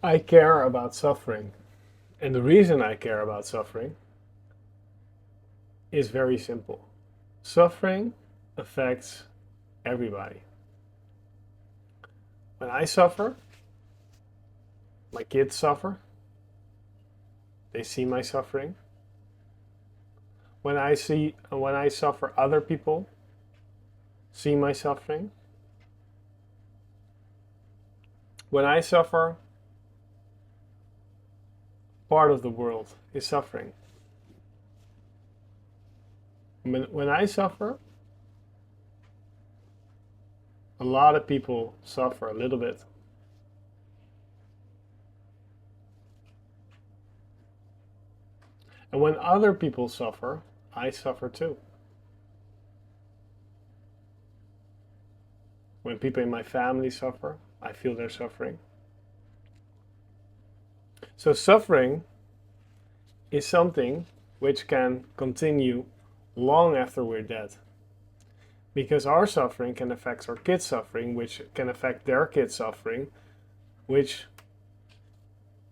I care about suffering. And the reason I care about suffering is very simple. Suffering affects everybody. When I suffer, my kids suffer. They see my suffering. When I suffer, other people see my suffering. When I suffer, part of the world is suffering. When I suffer, a lot of people suffer a little bit. And when other people suffer, I suffer too. When people in my family suffer, I feel their suffering. So suffering is something which can continue long after we're dead. Because our suffering can affect our kids' suffering, which can affect their kids' suffering, which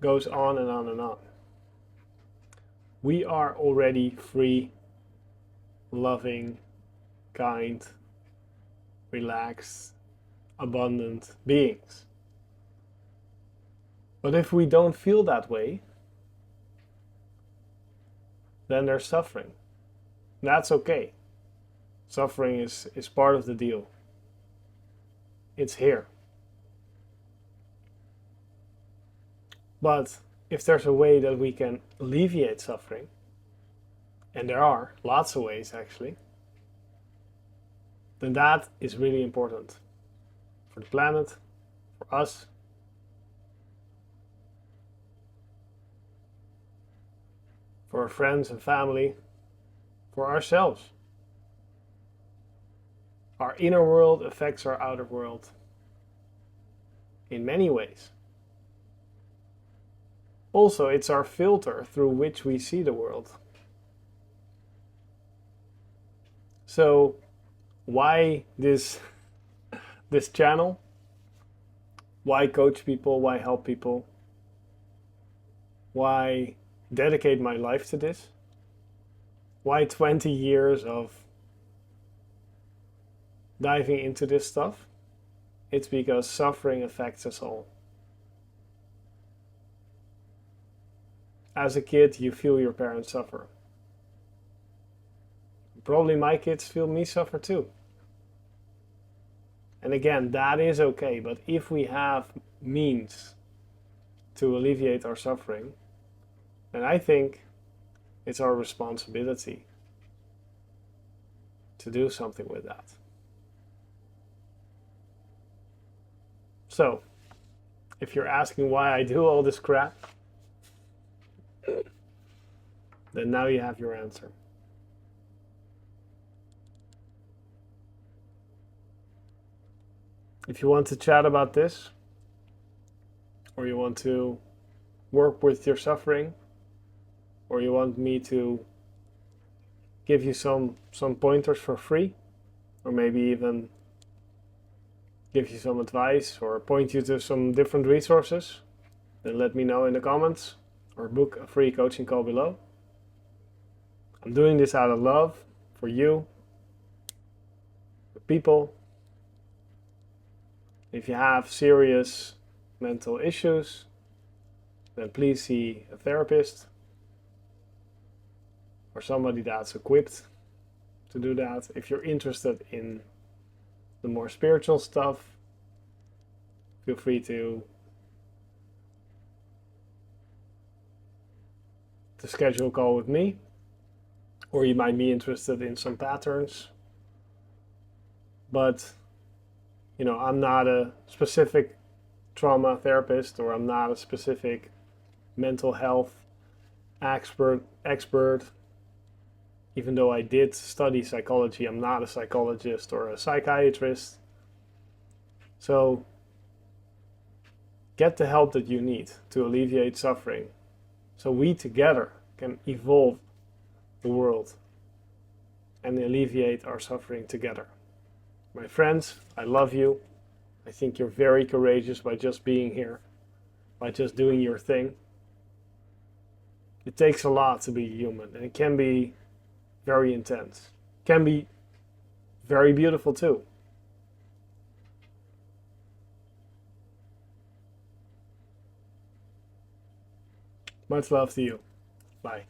goes on and on and on. We are already free, loving, kind, relaxed, abundant beings. But if we don't feel that way, then there's suffering. That's okay. Suffering is part of the deal. It's here. But if there's a way that we can alleviate suffering, and there are lots of ways actually, then that is really important for the planet, for us, for our friends and family, for ourselves. Our inner world affects our outer world in many ways. Also, it's our filter through which we see the world. So, why this channel? Why coach people? Why help people? Why dedicate my life to this? Why 20 years of diving into this stuff? It's because suffering affects us all. As a kid, you feel your parents suffer. Probably my kids feel me suffer too. And again, that is okay, but if we have means to alleviate our suffering, then I think it's our responsibility to do something with that. So, if you're asking why I do all this crap, then now you have your answer. If you want to chat about this, or you want to work with your suffering, or you want me to give you some pointers for free, or maybe even give you some advice or point you to some different resources, then let me know in the comments or book a free coaching call below. I'm doing this out of love for you, for people. If you have serious mental issues, then please see a therapist or somebody that's equipped to do that. If you're interested in the more spiritual stuff, feel free to schedule a call with me, or you might be interested in some patterns. But I'm not a specific trauma therapist, or I'm not a specific mental health expert. Even though I did study psychology, I'm not a psychologist or a psychiatrist. So get the help that you need to alleviate suffering, so we together can evolve the world and alleviate our suffering together. My friends, I love you. I think you're very courageous by just being here. by just doing your thing. It takes a lot to be human, and it can be very intense. It can be very beautiful too. Much love to you. Bye.